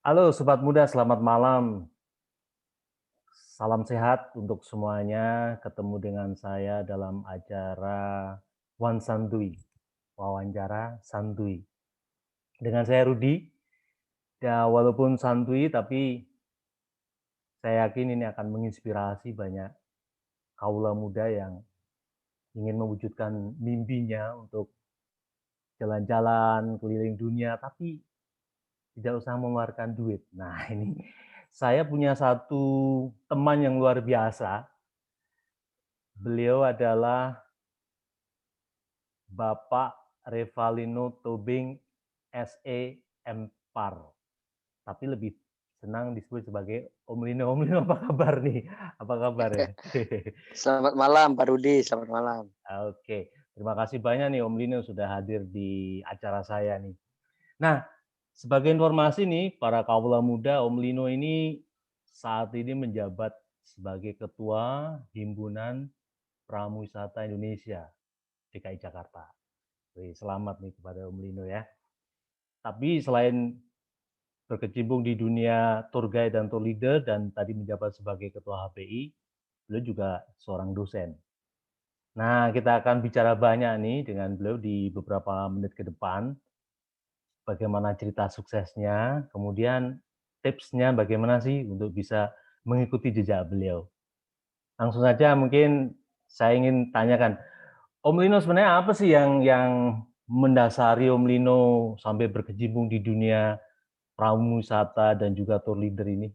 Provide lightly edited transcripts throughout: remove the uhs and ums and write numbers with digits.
Halo Sobat Muda, selamat malam. Salam sehat untuk semuanya. Ketemu dengan saya dalam acara Wan Santuy, wawancara santuy. Dengan saya Rudi. Ya, walaupun santuy, tapi saya yakin ini akan menginspirasi banyak kaula muda yang ingin mewujudkan mimpinya untuk jalan-jalan keliling dunia, tapi tidak usah mengeluarkan duit. Nah, ini saya punya satu teman yang luar biasa. Beliau adalah Bapak Revalino Tobing SE Par, tapi lebih senang disebut sebagai Om Lino. Om Lino apa kabar nih? Apa kabar ya? Selamat malam Pak Rudi, selamat malam. Oke, terima kasih banyak nih Om Lino sudah hadir di acara saya nih. Nah, sebagai informasi nih, para kaula muda, Om Lino ini saat ini menjabat sebagai Ketua Himpunan Pramuwisata Indonesia DKI Jakarta. Selamat nih kepada Om Lino ya. Tapi selain berkecimpung di dunia tour guide dan tour leader dan tadi menjabat sebagai Ketua HPI, beliau juga seorang dosen. Nah, kita akan bicara banyak nih dengan beliau di beberapa menit ke depan. Bagaimana cerita suksesnya, kemudian tipsnya bagaimana sih untuk bisa mengikuti jejak beliau. Langsung saja mungkin saya ingin tanyakan, Om Lino sebenarnya apa sih yang mendasari Om Lino sampai berkecimpung di dunia pramuwisata dan juga tour leader ini?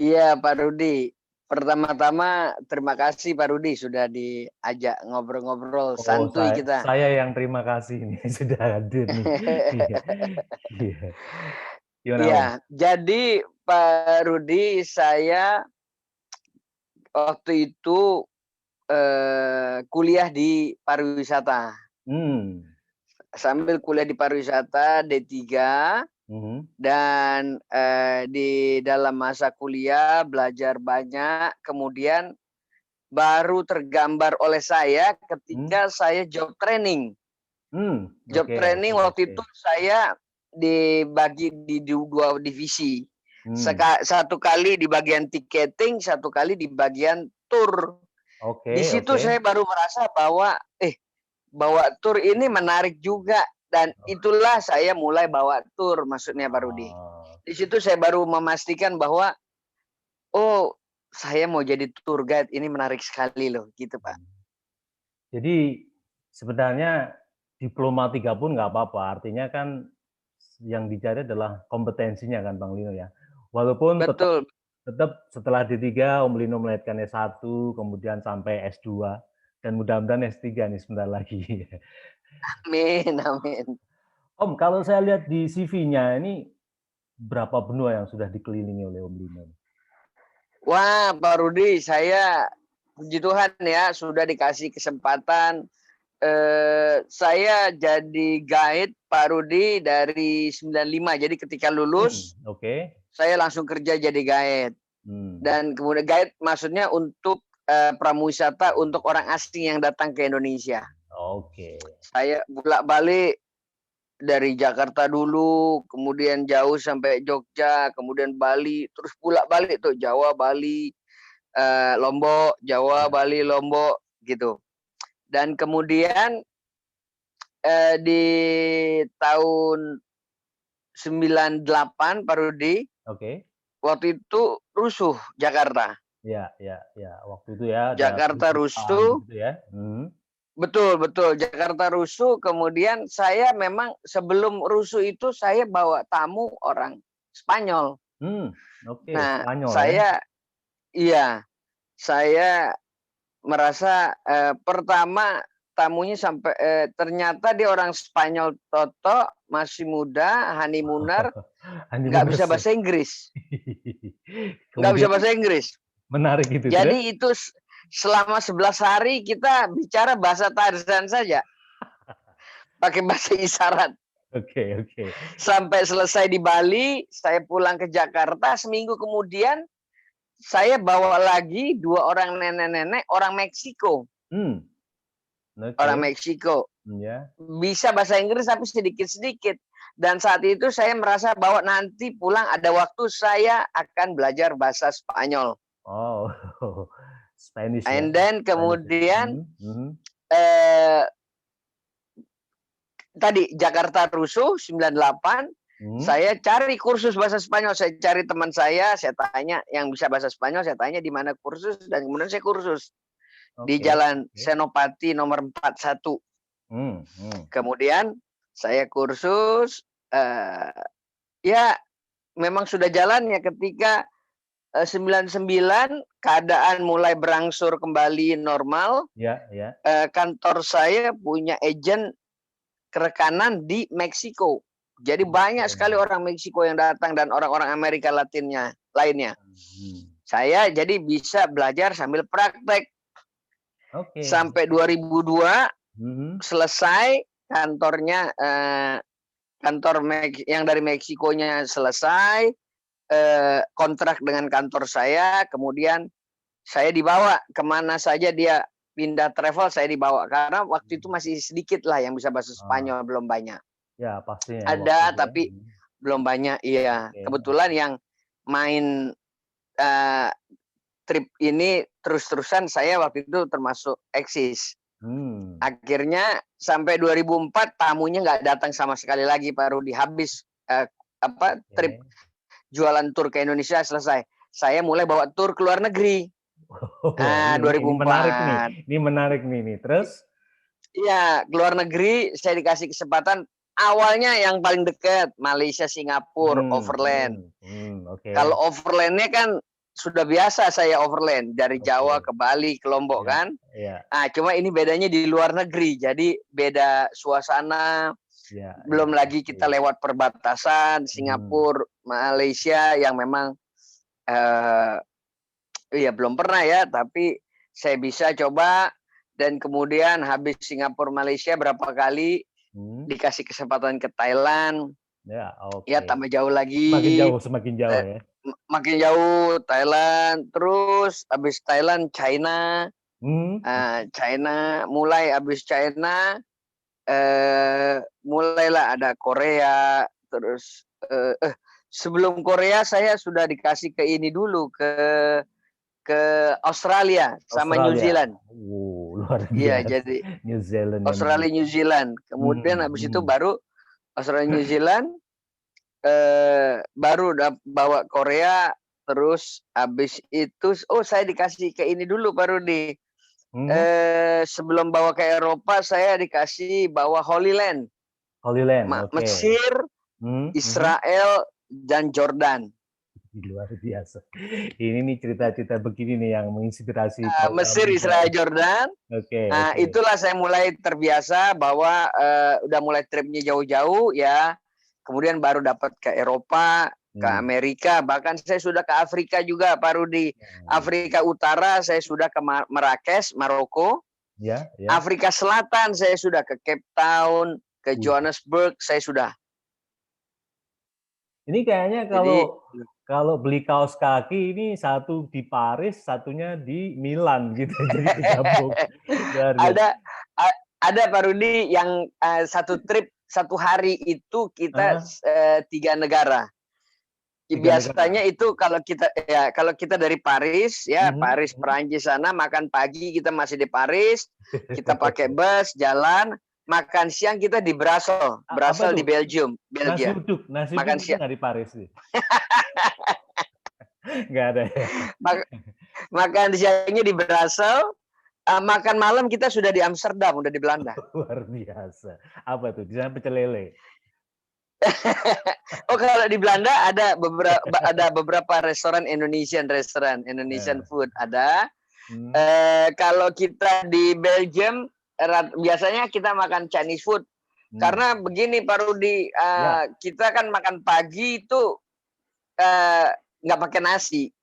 Iya Pak Rudi, pertama-tama terima kasih Pak Rudi sudah diajak ngobrol-ngobrol Oh, santuy kita. saya yang terima kasih nih sudah hadir nih. Iya, iya. Gimana Om? Iya, jadi Pak Rudi saya waktu itu, kuliah di pariwisata. Hmm. Sambil kuliah di pariwisata D3 Mhm. dan, di dalam masa kuliah belajar banyak, kemudian baru tergambar oleh saya Hmm. ketika saya job training. Job Oke, oke, training waktu oke. itu saya dibagi di 2 divisi. Hmm. Satu kali di bagian tiketing, satu kali di bagian tour. Oke, Di situ oke. saya baru merasa bahwa, bawa tour ini menarik juga dan itulah saya mulai bawa tour maksudnya Pak Rudi. Oh. Di situ saya baru memastikan bahwa, "Oh, saya mau jadi tour guide ini menarik sekali loh," gitu Pak. Jadi sebenarnya diploma 3 pun nggak apa-apa, artinya kan yang dicari adalah kompetensinya kan Bang Lino ya. Walaupun tetap Betul. tetap setelah D3 Om Lino melanjutkan S1, kemudian sampai S2, dan mudah-mudahan S3 nih sebentar lagi. Amin amin. Om, kalau saya lihat di CV-nya ini berapa benua yang sudah dikelilingi oleh Om Lino? Wah, Pak Rudi, saya puji Tuhan ya sudah dikasih kesempatan. Saya jadi guide Pak Rudi dari 95. Jadi ketika lulus, Oke. saya langsung kerja jadi guide. Hmm. Dan kemudian guide maksudnya untuk pramuwisata untuk orang asing yang datang ke Indonesia. Oke. Saya bolak-balik dari Jakarta dulu, kemudian jauh sampai Jogja, kemudian Bali, terus bolak-balik tuh Jawa, Bali, Lombok, Jawa, Ya. Bali, Lombok gitu. Dan kemudian di tahun 98 Pak Rudi, Oke. waktu itu rusuh Jakarta. Ya, ya, ya. Waktu itu ya ada Jakarta perusuhan rusuh, begitu ya? betul betul. Jakarta rusuh, kemudian saya memang sebelum rusuh itu saya bawa tamu orang Spanyol. Hmm. Oke, Nah, Spanyol ya? iya, saya merasa, pertama tamunya sampai ternyata dia orang Spanyol toto, masih muda, honeymooner, nggak bisa Honeymooners ya? bahasa Inggris nggak bisa Kemudian bahasa Inggris. menarik itu terus? Jadi itu selama 11 hari kita bicara bahasa Tarzan saja, pakai bahasa isyarat. Oke, oke. Sampai selesai di Bali, saya pulang ke Jakarta, seminggu kemudian saya bawa lagi 2 orang nenek-nenek orang Meksiko. Hmm. Orang Oke. Meksiko. Ya. Bisa bahasa Inggris tapi sedikit-sedikit. Dan saat itu saya merasa bahwa nanti pulang ada waktu saya akan belajar bahasa Spanyol. Oh, Spanish ya, And then Spanish. kemudian Mhm. eh, tadi Jakarta Rusuh 98, saya cari kursus bahasa Spanyol, saya cari teman saya tanya yang bisa bahasa Spanyol, saya tanya di mana kursus, dan kemudian saya kursus di Oke. Jalan Senopati nomor 41. Kemudian saya kursus, ya memang sudah jalannya ketika 99 keadaan mulai berangsur kembali normal. Ya, ya. Kantor saya punya agent kerekanan di Meksiko. Jadi banyak sekali orang Meksiko yang datang dan orang-orang Amerika Latinnya lainnya. Saya jadi bisa belajar sambil praktek. Sampai 2002 selesai kantornya, kantor yang dari Meksikonya selesai, kontrak dengan kantor saya, kemudian saya dibawa kemana saja dia pindah travel, saya dibawa karena waktu itu masih sedikit lah yang bisa bahasa Spanyol, belum banyak. Ya pastinya. Ada tapi belum banyak. Iya, kebetulan yang main trip ini terus-terusan saya waktu itu termasuk eksis. Akhirnya sampai 2004 tamunya nggak datang sama sekali lagi, Pak Rudi. Habis trip jualan tur ke Indonesia selesai. Saya mulai bawa tur ke luar negeri. Nah, 2004. Ini menarik nih. Terus? Iya, ke luar negeri saya dikasih kesempatan. Awalnya yang paling dekat Malaysia, Singapura, overland. Kalau overlandnya kan sudah biasa saya overland dari Jawa ke Bali ke Lombok kan. Cuma ini bedanya di luar negeri, jadi beda suasana. Belum lagi kita lewat perbatasan Singapura, Malaysia yang memang ya belum pernah ya, tapi saya bisa coba. Dan kemudian habis Singapura, Malaysia berapa kali dikasih kesempatan ke Thailand. Ya tambah jauh lagi. Semakin jauh ya. Makin jauh Thailand, terus habis Thailand China. China, mulai habis China mulailah ada Korea, terus sebelum Korea saya sudah dikasih ke ini dulu ke Australia sama New Zealand. Luar biasa. Iya, jadi New Zealand. Australia, New Zealand. Kemudian habis itu baru Australia, New Zealand, baru bawa Korea, terus habis itu saya dikasih ke ini dulu Pak Rudi. Sebelum bawa ke Eropa saya dikasih bawa Holy Land. Mesir, Israel, dan Jordan. Luar biasa. Ini nih cerita-cerita begini nih yang menginspirasi. Mesir, Israel, Jordan. Itulah saya mulai terbiasa bahwa udah mulai tripnya jauh-jauh ya. Kemudian baru dapat ke Eropa, ke Amerika, bahkan saya sudah ke Afrika juga Pak Rudi. Afrika Utara saya sudah ke Marrakesh, Maroko. Afrika Selatan saya sudah ke Cape Town, ke Johannesburg, saya sudah. Ini kayaknya kalau beli kaos kaki ini satu di Paris, satunya di Milan gitu. Jadi digabung. Ada Pak Rudi yang satu trip satu hari itu kita 3 negara. Biasanya itu kalau kita dari Paris ya, Paris Perancis sana, makan pagi kita masih di Paris, kita pakai bus jalan, makan siang kita di Brussels di Belgium, Belgia. Nasi makan siang nggak di Paris sih. Nggak ada ya. Makan siangnya di Brussels, makan malam kita sudah di Amsterdam, udah di Belanda. Luar biasa. Apa tuh? Di sana pecel lele. Kalau di Belanda ada beberapa restoran Indonesian food ada. Kalau kita di Belgium biasanya kita makan Chinese food. Karena begini Pak Rudi, kita kan makan pagi itu nggak pakai nasi.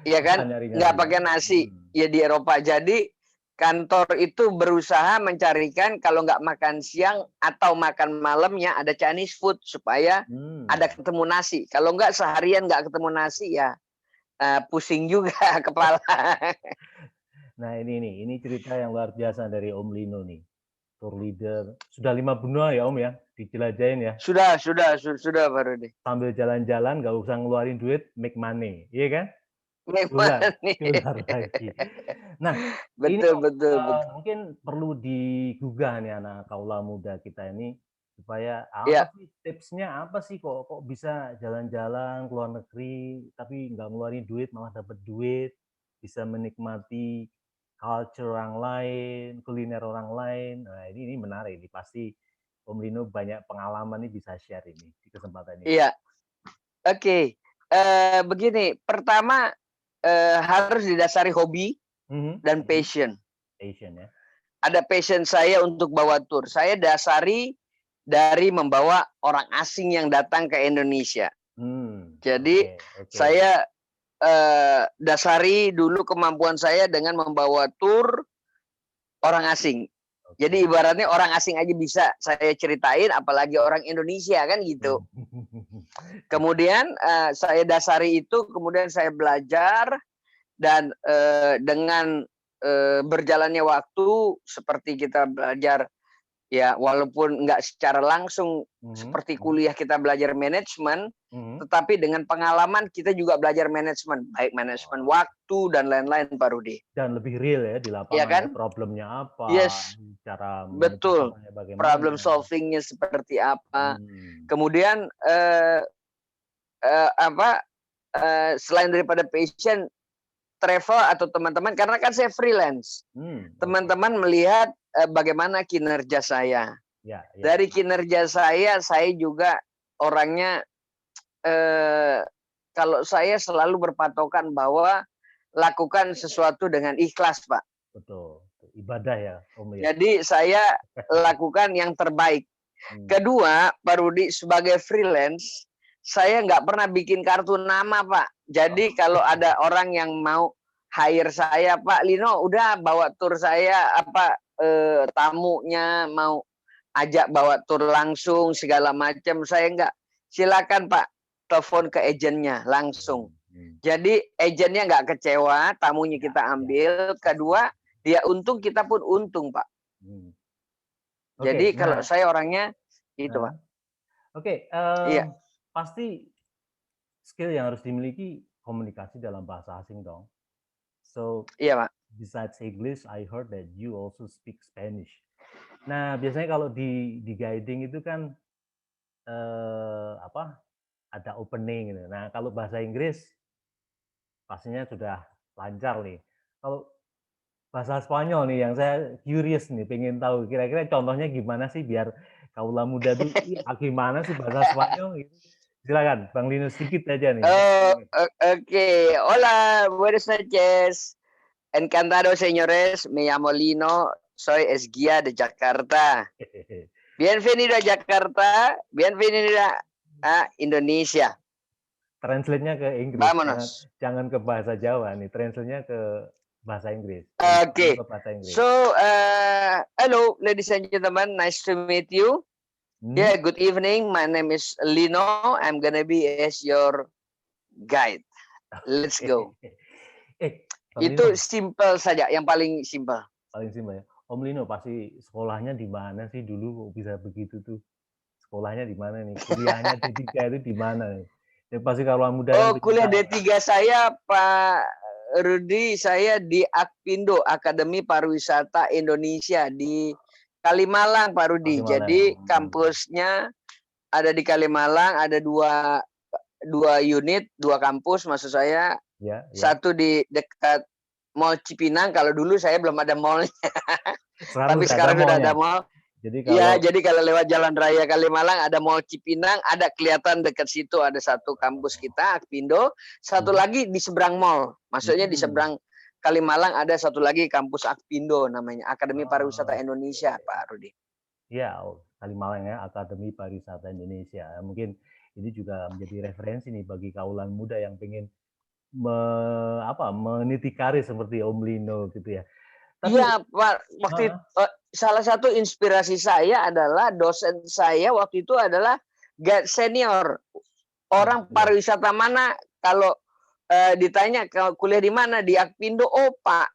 Iya kan? Nggak pakai nasi ya di Eropa. Jadi kantor itu berusaha mencarikan kalau nggak makan siang atau makan malamnya ada Chinese food supaya ada ketemu nasi. Kalau nggak seharian nggak ketemu nasi ya pusing juga kepala. Nah ini cerita yang luar biasa dari Om Lino nih. tour leader. Sudah 5 benua ya Om ya, dijelajahin ya. Sudah Pak Rudi. Sambil jalan-jalan nggak usah ngeluarin duit, make money, iya kan? Memang nih. Dolar lagi. Nah, ini Betul, Om, betul, betul. mungkin perlu digugah nih anak kaula muda kita ini, supaya apa Ya, sih tipsnya, apa sih kok bisa jalan-jalan ke luar negeri, tapi nggak ngeluarin duit, malah dapat duit, bisa menikmati culture orang lain, kuliner orang lain. Nah, ini menarik, ini pasti Om Lino banyak pengalaman nih bisa share ini di kesempatan ini. iya. Oke. Begini, pertama harus didasari hobi dan passion. Passion ya. Ada passion saya untuk bawa tour. Saya dasari dari membawa orang asing yang datang ke Indonesia. Jadi Oke. saya dasari dulu kemampuan saya dengan membawa tour orang asing. Jadi ibaratnya orang asing aja bisa saya ceritain, apalagi orang Indonesia kan gitu. Kemudian saya dasari itu, kemudian saya belajar dan dengan berjalannya waktu seperti kita belajar ya walaupun nggak secara langsung seperti kuliah kita belajar manajemen, tetapi dengan pengalaman kita juga belajar manajemen, baik manajemen waktu dan lain-lain Pak Rudi. Dan lebih real ya di lapangan Iya kan? ya, problemnya apa, Yes, cara betul. menyelesaikannya bagaimana. Problem solvingnya seperti apa. Kemudian selain daripada passion, travel atau teman-teman, karena kan saya freelance, teman-teman melihat bagaimana kinerja saya. Dari kinerja saya juga orangnya kalau saya selalu berpatokan bahwa lakukan sesuatu dengan ikhlas, Pak. Betul, ibadah ya, Om ya. Jadi saya lakukan yang terbaik. Kedua, Pak Rudi, sebagai freelance, saya nggak pernah bikin kartu nama, Pak. Jadi kalau ada orang yang mau hire saya, Pak Lino, udah bawa tur saya, tamunya mau ajak bawa tur langsung segala macam, saya nggak. Silakan Pak, telepon ke agennya langsung. Jadi agennya nggak kecewa, tamunya kita ambil. Kedua, dia untung, kita pun untung, Pak. Jadi kalau saya orangnya itu, Pak. Oke, pasti skill yang harus dimiliki komunikasi dalam bahasa asing dong. So, iya, Pak. Besides English, I heard that you also speak Spanish. Nah, biasanya kalau di guiding itu kan ada opening gitu. Nah, kalau bahasa Inggris pastinya sudah lancar nih. Kalau bahasa Spanyol nih yang saya curious nih, pengen tahu kira-kira contohnya gimana sih biar kaula muda tuh gimana sih bahasa Spanyol gitu. Silakan Bang Lino sedikit aja nih. Oke. Hola, buenas noches. Encantado, señores. Me llamo Lino. Soy guía de Jakarta. Bienvenido a Jakarta. Bienvenido a Indonesia. Translate-nya ke Inggris. Jangan ke bahasa Jawa nih. Translate-nya ke bahasa Inggris. Okay. So, hello, ladies and gentlemen. Nice to meet you. Yeah, good evening. My name is Lino. I'm gonna be as your guide. Let's go. Itu simple saja, yang paling simple. Paling simple ya. Om Lino pasti sekolahnya di mana sih dulu kok bisa begitu tuh? Sekolahnya di mana nih? Kuliahnya D3 itu di mana nih? Ya pasti kalau muda kan kuliah D3 saya Pak Rudi, saya di Akpindo, Akademi Pariwisata Indonesia di Kalimalang, Pak Rudi. Jadi kampusnya ada di Kalimalang, ada dua unit, 2 kampus maksud saya. Satu di dekat Mall Cipinang, kalau dulu saya belum ada mallnya. Tapi sekarang sudah ada mall. Jadi kalau lewat Jalan Raya Kalimalang ada Mall Cipinang, ada kelihatan dekat situ ada satu kampus kita Akpindo, satu lagi di seberang mall. Maksudnya di seberang Kalimalang ada satu lagi kampus Akpindo namanya, Akademi Pariwisata Indonesia, Pak Rudi. Iya, Kalimalang ya, Akademi Pariwisata Indonesia. Mungkin ini juga menjadi referensi nih bagi kaulan muda yang pengen meniti karir seperti Om Lino gitu ya. Iya, Pak. Waktu salah satu inspirasi saya adalah dosen saya waktu itu adalah guide senior. Orang pariwisata mana kalau ditanya kuliah di mana di Akpindo, oh Pak,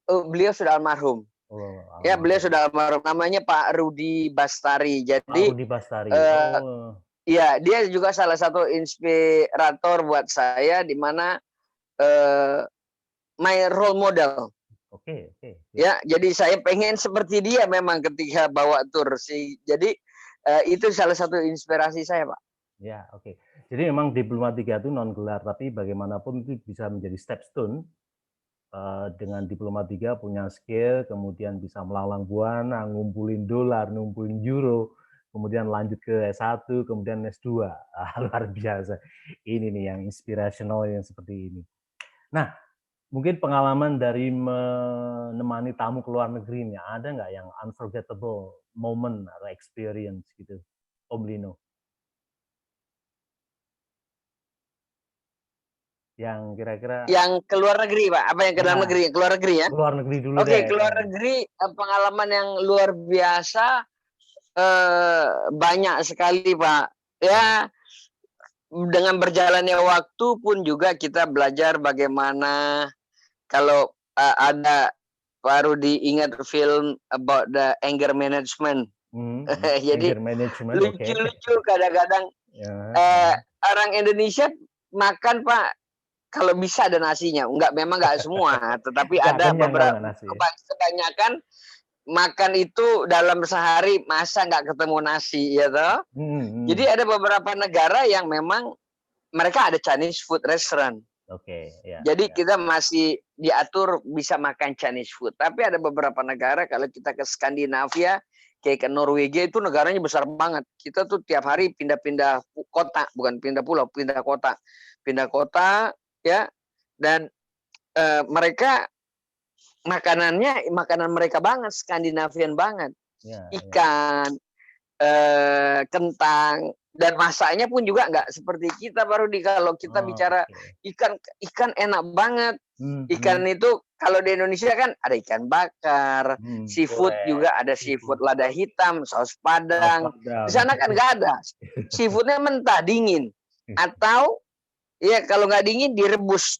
beliau sudah almarhum. Oh, Ya, beliau almarhum. sudah almarhum. Namanya Pak Rudi Bastari. Pak Jadi Rudi Bastari. eh, Oh, ya, dia juga salah satu inspirator buat saya, di mana eh, my role model. oke, oke, ya, Ya, jadi saya pengen seperti dia memang ketika bawa tur sih. Jadi itu salah satu inspirasi saya, Pak. ya, oke. Jadi memang Diplomatika itu non gelar, tapi bagaimanapun itu bisa menjadi stepstone. Dengan Diplomatika punya skill, kemudian bisa melalang buana, ngumpulin dolar, ngumpulin euro, kemudian lanjut ke S1, kemudian S2. Luar biasa. Ini nih yang inspirational yang seperti ini. Nah, mungkin pengalaman dari menemani tamu ke luar negeri ini, ada nggak yang unforgettable moment atau experience gitu, Om Lino? Yang kira-kira Yang ke luar negeri, Pak. Apa yang ke dalam ya negeri? Yang ke luar negeri ya. ke luar negeri dulu Oke, deh. ke luar negeri pengalaman yang luar biasa banyak sekali, Pak. Ya, dengan berjalannya waktu pun juga kita belajar bagaimana kalau ada baru diingat film about the anger management. Jadi Anger management, oke. lucu-lucu kadang-kadang Ya, orang Indonesia makan, Pak, kalau bisa ada nasinya. Memang enggak semua, tetapi nggak ada kenyang kalau beberapa nggak nasi. kebanyakan makan itu dalam sehari masa nggak ketemu nasi, ya toh. Jadi ada beberapa negara yang memang mereka ada Chinese food restaurant. Oke, ya, Jadi ya. kita masih diatur bisa makan Chinese food. Tapi ada beberapa negara, kalau kita ke Skandinavia, kayak ke Norwegia, itu negaranya besar banget. Kita tuh tiap hari pindah-pindah kota, bukan pindah pulau, pindah kota. Pindah kota, ya. Dan mereka makanannya makanan mereka banget, Skandinavian banget. Ya, ya. Ikan, kentang, dan masaknya pun juga nggak seperti kita, baru kalau kita Oh, bicara oke. ikan enak banget. Ikan itu kalau di Indonesia kan ada ikan bakar, seafood Goreng, juga ada seafood seafood, lada hitam, saus saus padang. Di padang. sana kan nggak ada. Seafoodnya mentah, dingin. Atau ya kalau nggak dingin direbus.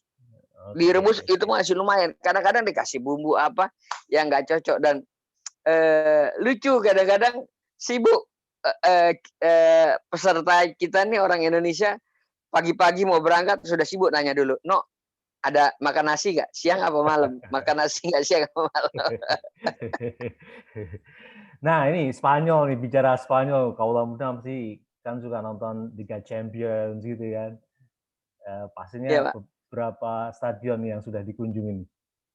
Oke, Direbus itu oke. masih lumayan. Kadang-kadang dikasih bumbu apa yang nggak cocok, dan lucu kadang-kadang sibuk peserta kita nih orang Indonesia pagi-pagi mau berangkat sudah sibuk nanya dulu, no, ada makan nasi nggak siang apa malam, makan nasi nggak siang apa malam. Nah, ini Spanyol nih, bicara Spanyol, kaulah muda pasti kan suka nonton Liga Champions gitu kan. Ya, Pastinya Pak. beberapa stadion yang sudah dikunjungi nih.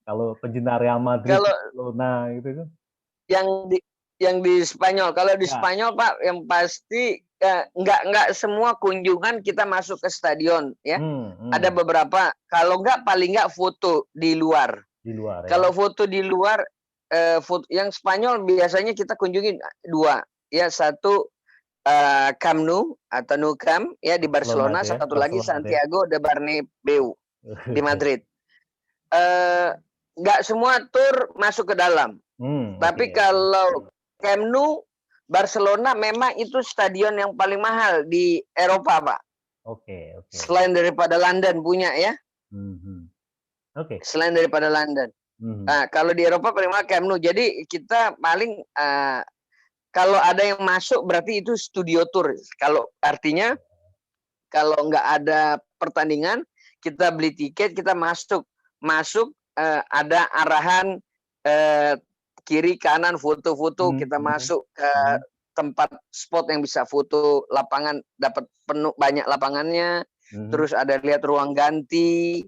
Kalau pencinta Real Madrid, Kalau Barcelona gitu kan. yang di Spanyol, kalau di Ya. Spanyol, Pak, yang pasti nggak semua kunjungan kita masuk ke stadion ya. Ada beberapa, kalau nggak paling nggak foto di luar. Di luar ya. Kalau foto di luar, foto yang Spanyol biasanya kita kunjungi dua, ya, satu Camp Nou atau Nou Camp ya di Barcelona, Ya, satu lagi Barcelona ya. Santiago de Bernabeu di Madrid. Nggak semua tur masuk ke dalam. Tapi Oke. kalau Camp Nou Barcelona memang itu stadion yang paling mahal di Eropa, Pak. Oke, oke. Selain daripada London punya ya. Oke. Selain daripada London. Nah, kalau di Eropa paling mahal Camp Nou. Jadi kita paling kalau ada yang masuk berarti itu studio tour. Kalau artinya kalau nggak ada pertandingan, kita beli tiket, kita masuk ada arahan kiri kanan foto-foto, kita masuk ke tempat spot yang bisa foto lapangan, dapat penuh banyak lapangannya. Terus ada lihat ruang ganti,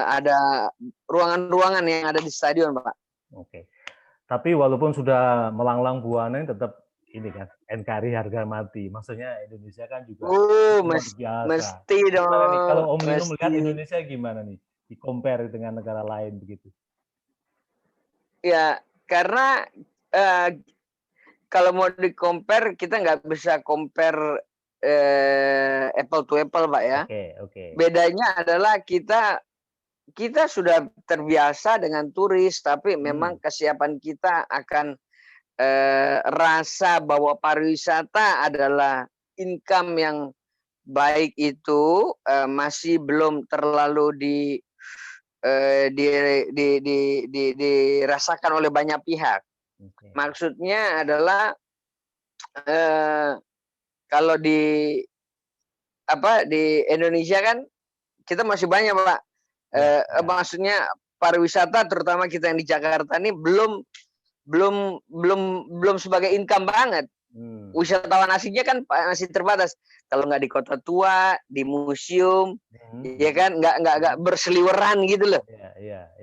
ada ruangan-ruangan yang ada di stadion, Pak. Oke. Tapi walaupun sudah melanglang buana, tetap ini kan NKRI harga mati. Maksudnya Indonesia kan juga luar biasa. Mesti dong. Gimana nih kalau Om Lino Mesti. melihat Indonesia gimana nih? Di-compare dengan negara lain begitu. Ya, karena kalau mau di-compare, kita nggak bisa compare apple to apple, Pak ya. Oke. Bedanya adalah kita sudah terbiasa dengan turis, tapi memang kesiapan kita akan rasa bahwa pariwisata adalah income yang baik itu masih belum terlalu di, dirasakan oleh banyak pihak. Oke. Maksudnya adalah kalau di Indonesia kan kita masih banyak, Pak. Ya, ya. Maksudnya pariwisata terutama kita yang di Jakarta ini belum sebagai income banget. Wisatawan asingnya kan masih terbatas. Kalau nggak di kota tua, di museum, ya kan nggak berseliweran gitu loh. Iya.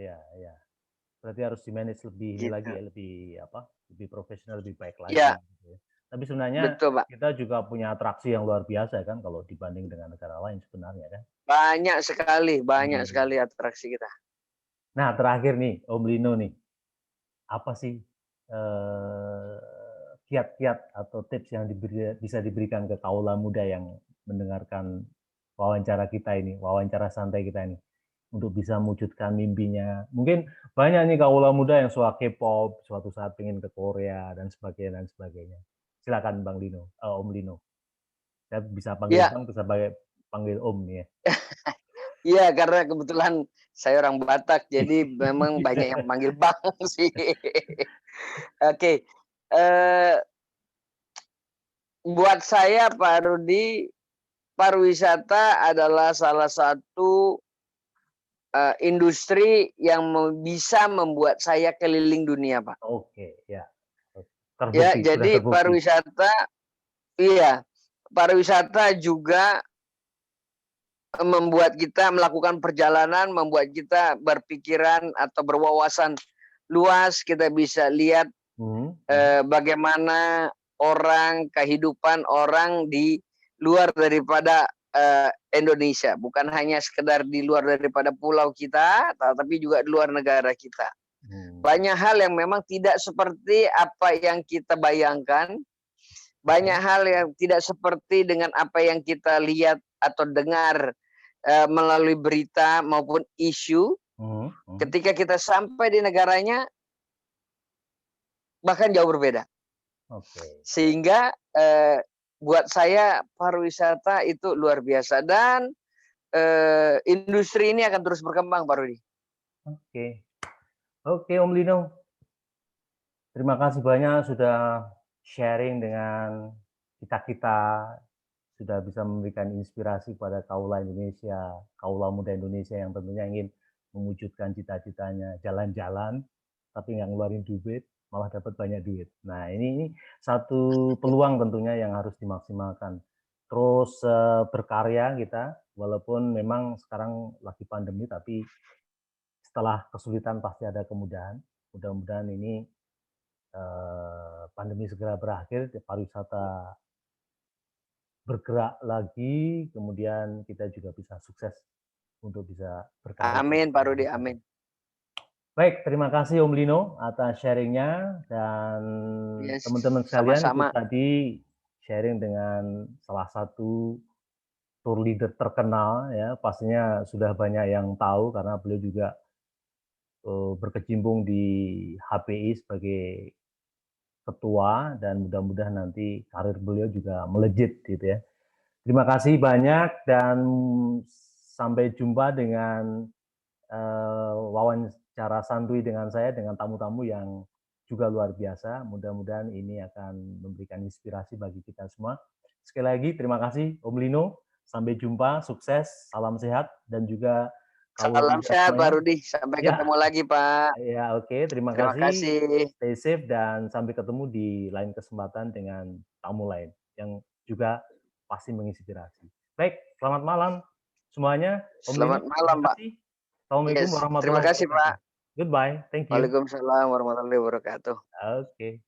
Berarti harus di-manage lebih ini lagi Gitu. ya, lebih profesional, lebih baik lagi. Ya, Gitu ya. Tapi sebenarnya betul, Pak. kita juga punya atraksi yang luar biasa kan kalau dibanding dengan negara lain sebenarnya kan. Banyak Hmm. sekali atraksi kita. Nah, terakhir nih, Om Lino nih, apa sih kiat-kiat atau tips yang bisa diberikan ke kaula muda yang mendengarkan wawancara kita ini, wawancara santai kita ini, untuk bisa mewujudkan mimpinya. Mungkin banyak nih kaula muda yang suka K-pop, suatu saat pengen ke Korea dan sebagainya. Silakan Bang Lino, Om Lino. Saya bisa panggil Iya, Bang, bisa panggil Om nih ya. iya karena kebetulan saya orang Batak, jadi memang banyak yang panggil Bang sih. Oke, buat saya Pak Rudi, pariwisata adalah salah satu industri yang bisa membuat saya keliling dunia, Pak. Oke, ya. Ya, Terbukti, sudah jadi terbukti. pariwisata juga membuat kita melakukan perjalanan, membuat kita berpikiran atau berwawasan luas. Kita bisa lihat bagaimana kehidupan orang di luar daripada Indonesia, bukan hanya sekedar di luar daripada pulau kita, tapi juga di luar negara kita. Banyak hal yang memang tidak seperti apa yang kita bayangkan, banyak hal yang tidak seperti dengan apa yang kita lihat atau dengar melalui berita maupun isu. Ketika kita sampai di negaranya, bahkan jauh berbeda. Sehingga buat saya pariwisata itu luar biasa dan industri ini akan terus berkembang, Pak Rudi. Oke, Om Lino. Terima kasih banyak sudah sharing dengan kita, sudah bisa memberikan inspirasi pada kaula Indonesia, kaula muda Indonesia yang tentunya ingin mewujudkan cita-citanya, jalan-jalan, tapi nggak ngeluarin duit, malah dapat banyak duit. Nah, ini satu peluang tentunya yang harus dimaksimalkan. Terus berkarya kita, walaupun memang sekarang lagi pandemi, tapi setelah kesulitan pasti ada kemudahan. Mudah-mudahan ini pandemi segera berakhir, pariwisata bergerak lagi, kemudian kita juga bisa sukses untuk bisa berkarya. Amin, Pak Rudi, amin. Baik, terima kasih Om Lino atas sharingnya dan teman-teman sekalian, itu tadi sharing dengan salah satu tour leader terkenal ya, pastinya sudah banyak yang tahu karena beliau juga berkecimpung di HPI sebagai ketua dan mudah-mudahan nanti karir beliau juga melejit gitu ya. Terima kasih banyak dan sampai jumpa dengan wawancara santuy dengan saya, dengan tamu-tamu yang juga luar biasa. Mudah-mudahan ini akan memberikan inspirasi bagi kita semua. Sekali lagi terima kasih Om Lino. Sampai jumpa, sukses, salam sehat dan juga salam sehat Pak Rudi. Sampai ketemu lagi Pak. Ya, oke. Terima kasih. Stay safe dan sampai ketemu di lain kesempatan dengan tamu lain yang juga pasti menginspirasi. Baik, selamat malam semuanya. Selamat malam, Pak. Assalamualaikum warahmatullahi wabarakatuh. Terima kasih, Pak. Goodbye. Thank you. Waalaikumsalam warahmatullahi wabarakatuh. Oke.